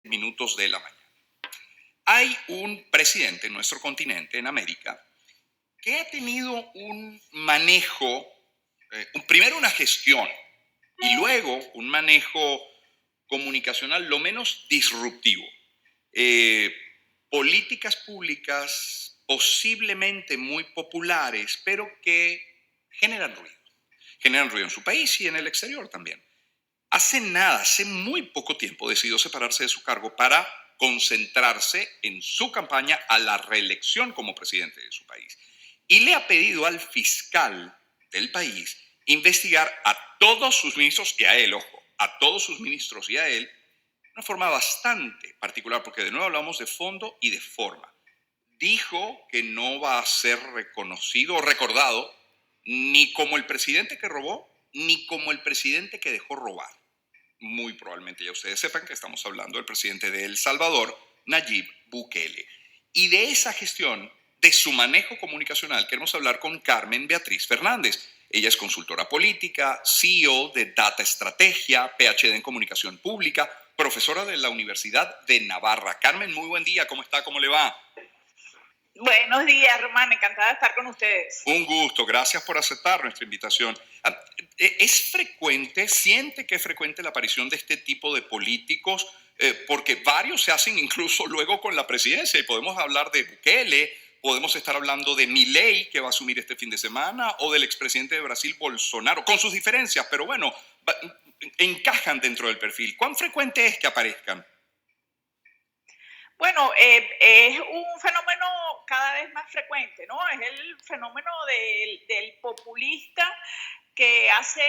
minutos de la mañana. Hay un presidente en nuestro continente, en América, que ha tenido un manejo, primero una gestión y luego un manejo comunicacional lo menos disruptivo. Eh, Políticas públicas posiblemente muy populares, pero que generan ruido. Generan ruido en su país y en el exterior también. Hace muy poco tiempo decidió separarse de su cargo para concentrarse en su campaña a la reelección como presidente de su país. Y le ha pedido al fiscal del país investigar a todos sus ministros y a él, ojo, a todos sus ministros y a él, de una forma bastante particular, porque de nuevo hablamos de fondo y de forma. Dijo que no va a ser reconocido o recordado ni como el presidente que robó, ni como el presidente que dejó robar. Muy probablemente ya ustedes sepan que estamos hablando del presidente de El Salvador, Nayib Bukele. Y de esa gestión, de su manejo comunicacional, queremos hablar con Carmen Beatriz Fernández. Ella es consultora política, CEO de Data Estrategia, PhD en Comunicación Pública, profesora de la Universidad de Navarra. Carmen, muy buen día, ¿cómo está? ¿Cómo le va? Buenos días, Román, encantada de estar con ustedes. Un gusto, gracias por aceptar nuestra invitación. ¿Es frecuente, siente que es frecuente la aparición de este tipo de políticos? Porque varios se hacen incluso luego con la presidencia y podemos hablar de Bukele, podemos estar hablando de Milei, que va a asumir este fin de semana, o del expresidente de Brasil, Bolsonaro, con sus diferencias, pero bueno, encajan dentro del perfil. ¿Cuán frecuente es que aparezcan? Bueno, es un fenómeno cada vez más frecuente, ¿no? Es el fenómeno del populista que hace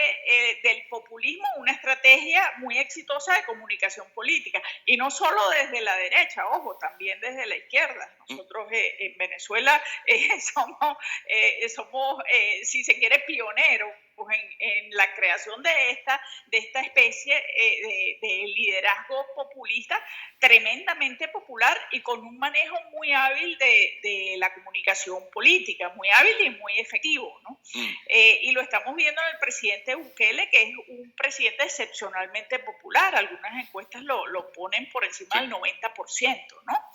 del populismo una estrategia muy exitosa de comunicación política. Y no solo desde la derecha, ojo, también desde la izquierda. Nosotros en Venezuela somos si se quiere, pioneros pues, en la creación de esta especie de liderazgo populista tremendamente popular y con un manejo muy hábil de la comunicación política, muy hábil y muy efectivo, ¿no? Y lo estamos viendo en el presidente Bukele, que es un presidente excepcionalmente popular. Algunas encuestas lo ponen por encima del 90%, ¿no?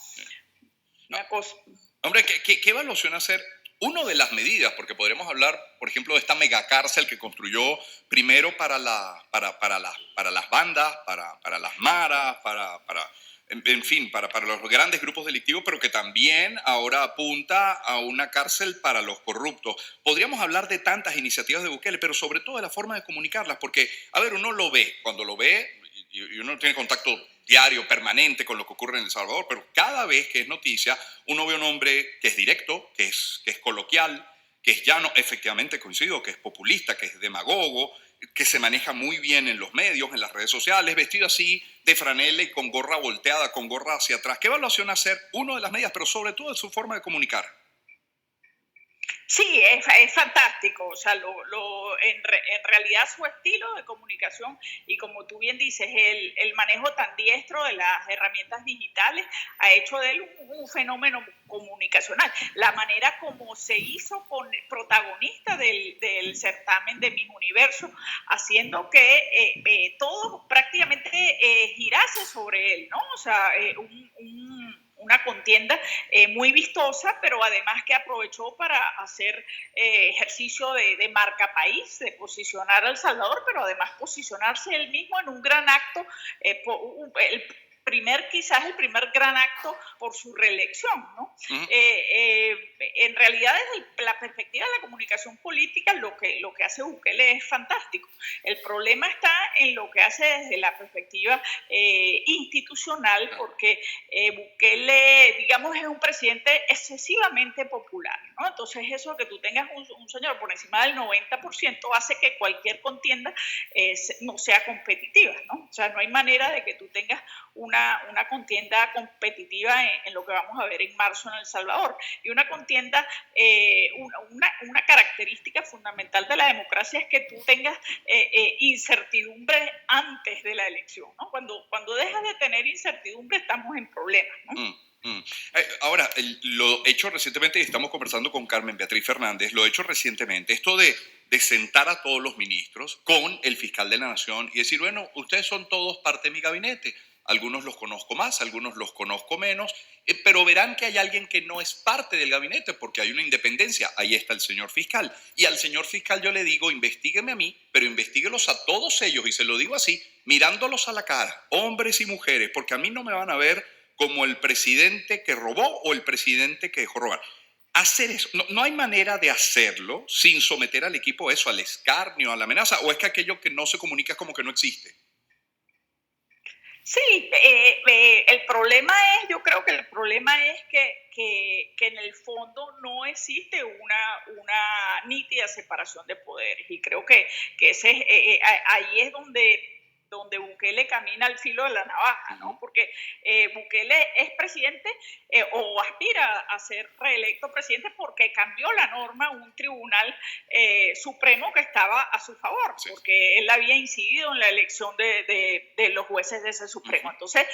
Una cosa. Hombre, ¿qué evaluación hacer? Una de las medidas, porque podríamos hablar, por ejemplo, de esta megacárcel que construyó primero para las bandas, para las maras, en fin, para los grandes grupos delictivos, pero que también ahora apunta a una cárcel para los corruptos. Podríamos hablar de tantas iniciativas de Bukele, pero sobre todo de la forma de comunicarlas, porque, a ver, uno lo ve, cuando lo ve, y uno tiene contacto diario, permanente con lo que ocurre en El Salvador, pero cada vez que es noticia, uno ve un hombre que es directo, que es coloquial, que es llano, efectivamente coincido, que es populista, que es demagogo, que se maneja muy bien en los medios, en las redes sociales, vestido así de franela y con gorra volteada, con gorra hacia atrás. ¿Qué evaluación hacer? Uno de las medidas, pero sobre todo de su forma de comunicar. Sí, es fantástico. O sea, en realidad su estilo de comunicación y como tú bien dices, el manejo tan diestro de las herramientas digitales ha hecho de él un fenómeno comunicacional. La manera como se hizo protagonista del certamen de Miss Universo, haciendo que todo prácticamente girase sobre él, ¿no? O sea, una contienda muy vistosa, pero además que aprovechó para hacer ejercicio de marca país, de posicionar a El Salvador, pero además posicionarse él mismo en un gran acto, quizás el primer gran acto por su reelección, ¿no? En realidad, desde la perspectiva de la comunicación política, lo que hace Bukele es fantástico. El problema está en lo que hace desde la perspectiva institucional, porque Bukele, digamos, es un presidente excesivamente popular, ¿no? Entonces, eso que tú tengas un señor por encima del 90% hace que cualquier contienda no sea competitiva, ¿no? O sea, no hay manera de que tú tengas una contienda competitiva en lo que vamos a ver en marzo en El Salvador. Y una contienda, una característica fundamental de la democracia es que tú tengas incertidumbre antes de la elección, ¿no? Cuando dejas de tener incertidumbre estamos en problemas, ¿no? Ahora, lo hecho recientemente, y estamos conversando con Carmen Beatriz Fernández, lo hecho recientemente, esto de sentar a todos los ministros con el fiscal de la Nación y decir, bueno, ustedes son todos parte de mi gabinete. algunos los conozco más, algunos los conozco menos, pero verán que hay alguien que no es parte del gabinete porque hay una independencia. Ahí está el señor fiscal. Y al señor fiscal yo le digo, investígueme a mí, pero investíguelos a todos ellos, y se lo digo así, mirándolos a la cara, hombres y mujeres, porque a mí no me van a ver como el presidente que robó o el presidente que dejó robar. Hacer eso, no hay manera de hacerlo sin someter al equipo eso, al escarnio, a la amenaza, o es que aquello que no se comunica es como que no existe. Sí, el problema es, yo creo que el problema es que en el fondo no existe una nítida separación de poderes, y creo que ahí es donde Bukele camina al filo de la navaja, ¿no? Porque Bukele es presidente o aspira a ser reelecto presidente porque cambió la norma un tribunal supremo que estaba a su favor, porque él había incidido en la elección de los jueces de ese supremo. Entonces,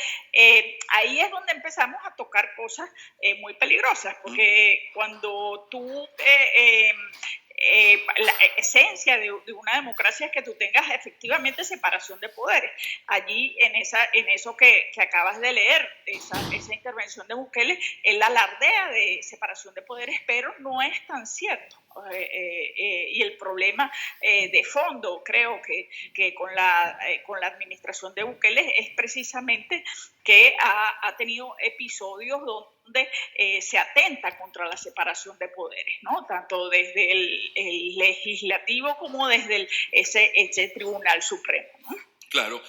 ahí es donde empezamos a tocar cosas muy peligrosas, porque cuando tú... la esencia de una democracia es que tú tengas efectivamente separación de poderes. Allí, en eso que acabas de leer, esa intervención de Bukele, él alardea de separación de poderes, pero no es tan cierto. Y el problema de fondo, creo que con la administración de Bukele es precisamente que ha tenido episodios donde se atenta contra la separación de poderes, ¿no? Tanto desde el legislativo como desde ese Tribunal Supremo, ¿no? Claro.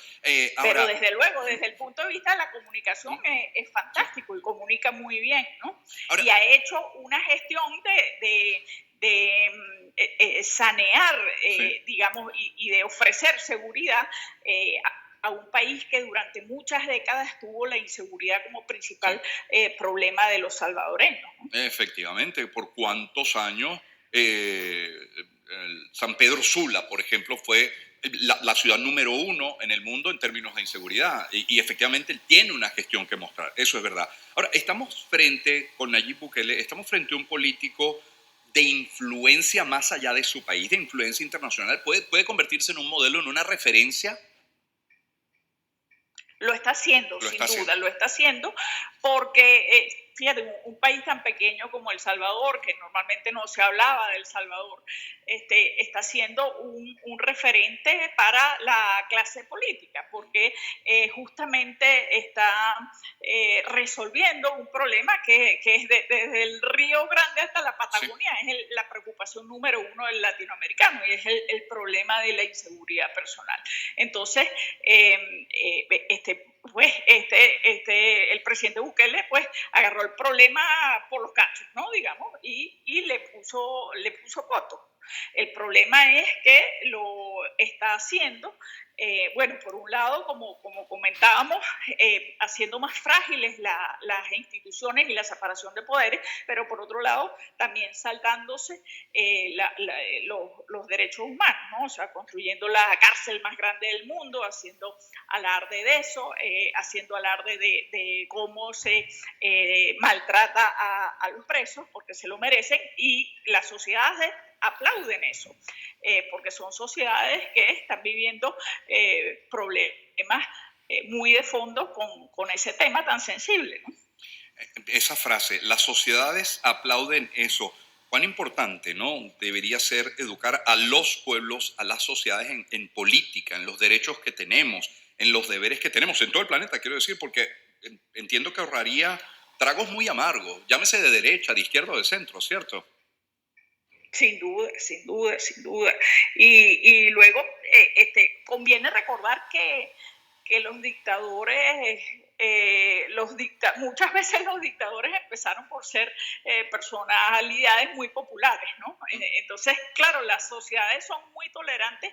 Ahora, pero desde luego, desde el punto de vista de la comunicación es fantástico y comunica muy bien, ¿no? Ahora, y ha hecho una gestión de sanear, digamos, y de ofrecer seguridad a un país que durante muchas décadas tuvo la inseguridad como principal problema de los salvadoreños, ¿no? Efectivamente, ¿por cuántos años San Pedro Sula, por ejemplo, fue la ciudad número 1 en el mundo en términos de inseguridad? Y efectivamente él tiene una gestión que mostrar, eso es verdad. Ahora, con Nayib Bukele, estamos frente a un político de influencia más allá de su país, de influencia internacional. ¿Puede convertirse en un modelo, en una referencia? Lo está haciendo, sin duda, lo está haciendo, porque fíjate, un país tan pequeño como El Salvador, que normalmente no se hablaba de El Salvador, está siendo un referente para la clase política, porque justamente está resolviendo un problema que es desde el Río Grande hasta la Patagonia, es la preocupación número 1 del latinoamericano, y es el problema de la inseguridad personal. Entonces, el presidente Bukele pues agarró el problema por los cachos, ¿no? Digamos, y le puso coto. El problema es que lo está haciendo, bueno, por un lado, como comentábamos, haciendo más frágiles las instituciones y la separación de poderes, pero por otro lado, también saltándose los derechos humanos, ¿no? O sea, construyendo la cárcel más grande del mundo, haciendo alarde de eso, haciendo alarde de cómo se maltrata a los presos, porque se lo merecen, y las sociedades aplauden eso, porque son sociedades que están viviendo problemas muy de fondo con ese tema tan sensible, ¿no? Esa frase, las sociedades aplauden eso. Cuán importante, ¿no? Debería ser educar a los pueblos, a las sociedades en política, en los derechos que tenemos, en los deberes que tenemos, en todo el planeta, quiero decir, porque entiendo que ahorraría tragos muy amargos, llámese de derecha, de izquierda o de centro, ¿cierto? Sin duda, sin duda, sin duda. Y luego conviene recordar que los dictadores, muchas veces los dictadores empezaron por ser personalidades muy populares, ¿no? Entonces, claro, las sociedades son muy tolerantes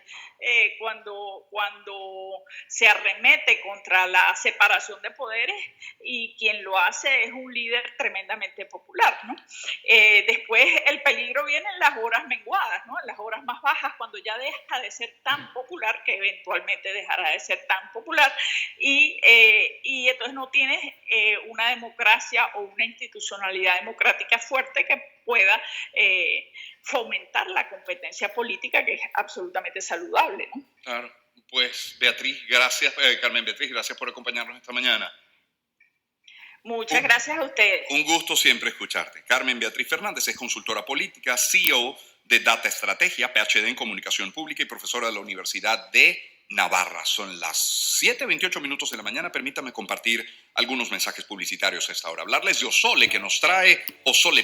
cuando se arremete contra la separación de poderes, y quien lo hace es un líder tremendamente popular, ¿no? Después el peligro viene en las horas menguadas, ¿no? En las horas más bajas, cuando ya deja de ser tan popular, que eventualmente dejará de ser tan popular, y entonces no tienes una democracia o una institucionalidad democrática fuerte que pueda fomentar la competencia política, que es absolutamente saludable, ¿no? Claro. Pues Beatriz, gracias, Carmen Beatriz, gracias por acompañarnos esta mañana. Muchas gracias a ustedes. Un gusto siempre escucharte. Carmen Beatriz Fernández es consultora política, CEO de Data Estrategia, PhD en Comunicación Pública y profesora de la Universidad de Navarra. Son las 7:28 minutos de la mañana. Permítame compartir algunos mensajes publicitarios a esta hora. Hablarles de Ozole, que nos trae Ozole